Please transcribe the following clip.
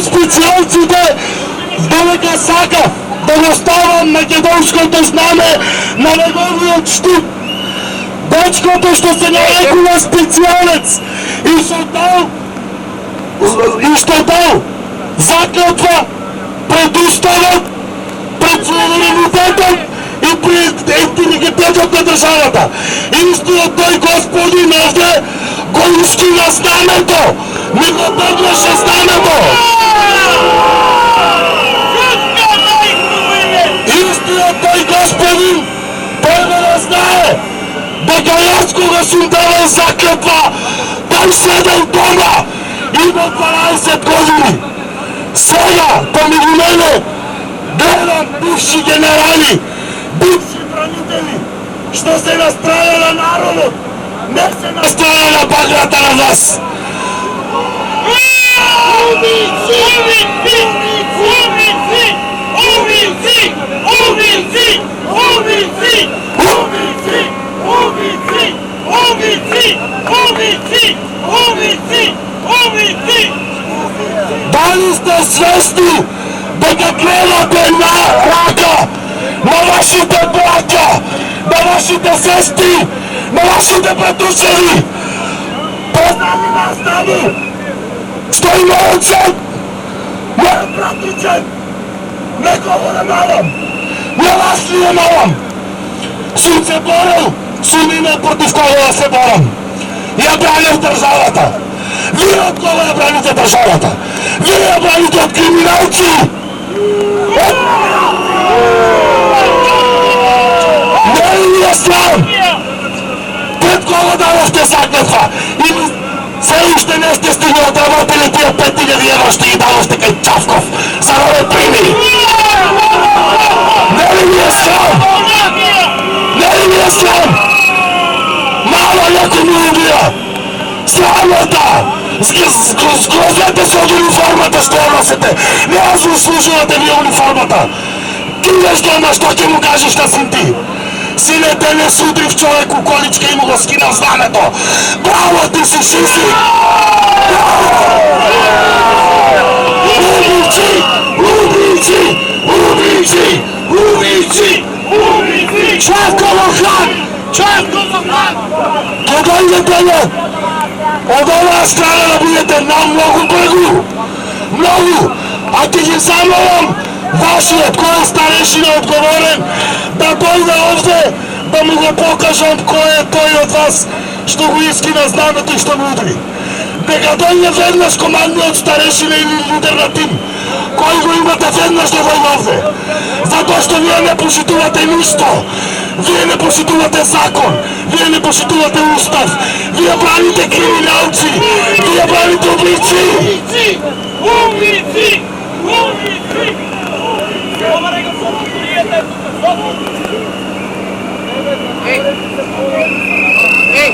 специалците дека сака да го става македонското знаме на неговиот штип. Дечкото што се нарекува специалец и што дал заклетва пред уставот, пред суверенитетот и пред интегритетот на државата. Истиот тој господин овде го ускина знамето, не го поглаше знамето. Истиот тој господин треба да знае дека јас кога сум давал заклетва, там седел дома, имал 12 години. Сега, помегу мене, гледам бивши генерали, бивши бранители, што се на страна на народот, не се на страна на баграта на вас. Убийци! Убийци! Убийци! Убийци! Убийци! Убийци! Убийци! Убийци! Убийци! Убийци! Убийци! Убийци! Дали сте свесни дека гледате на рака на вашите браќа, на вашите сестри, на вашите братушери? Познани настави, што има оцет, мојот братичен, некого не малам, не вас ли не малам. Сум се борил, сум имал против кого да се борам. Ја бранев државата. Вие од кого ја браните државата? Вие ја браните од криминалци! Не ли ви е срам? Пред кого дадохте заклетва? Или се уште не сте стигнали да работили тия 5000 евро што ги дадохте кај Чавков за да ме прими? Не ли ви е срам? Не ли ви е срам? Мало некој ми убија! Срамота! Сгрозете се од униформата што ја носите! Не ја заслужувате вие униформата! Идеш дома, што ќе му кажеш на син ти? Сине, денес удрив човек у количка и му го скинав знамето! Браво ти си, Шиси! Браво! Убийци! Убийци! Убийци! Убийци! Убийци! Чавково хан! Чавково хан! Ке дојдете од оваа страна да бидете на многу бргу! Многу! А ти ги замолам вашиот кој старешина одговорен да дојде овде да му го покажам кој е тој од вас што го искина знамето и што му удри. Дека дојде веднаш командниот старешина или лидер на тим. Кој го имате веднаш да дојде овде. Затоа што вие не почитувате ништо. Вие не почитувате закон. Вие не почитувате устав. Вие браните криминалци. Вие браните убийци. Убийци! Убийци! Убийци! Ей! Ей!